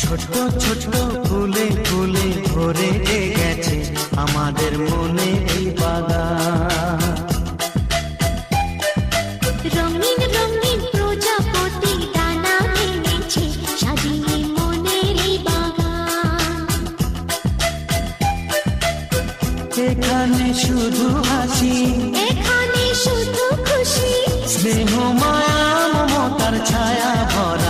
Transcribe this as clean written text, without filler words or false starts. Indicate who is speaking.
Speaker 1: ছোট্ট ছোট্ট ফুলে ফুলে ভরে গেছে আমাদের মনে এই বাগান।
Speaker 2: রঙিন রঙিন প্রজাপতি ডানা ভেঙেছে সাজিয়ে মনের এই বাগান।
Speaker 1: এখানে শুধু হাসি,
Speaker 2: এখানে শুধু খুশি,
Speaker 1: স্নেহ মায়া মমতার ছায়া ভরা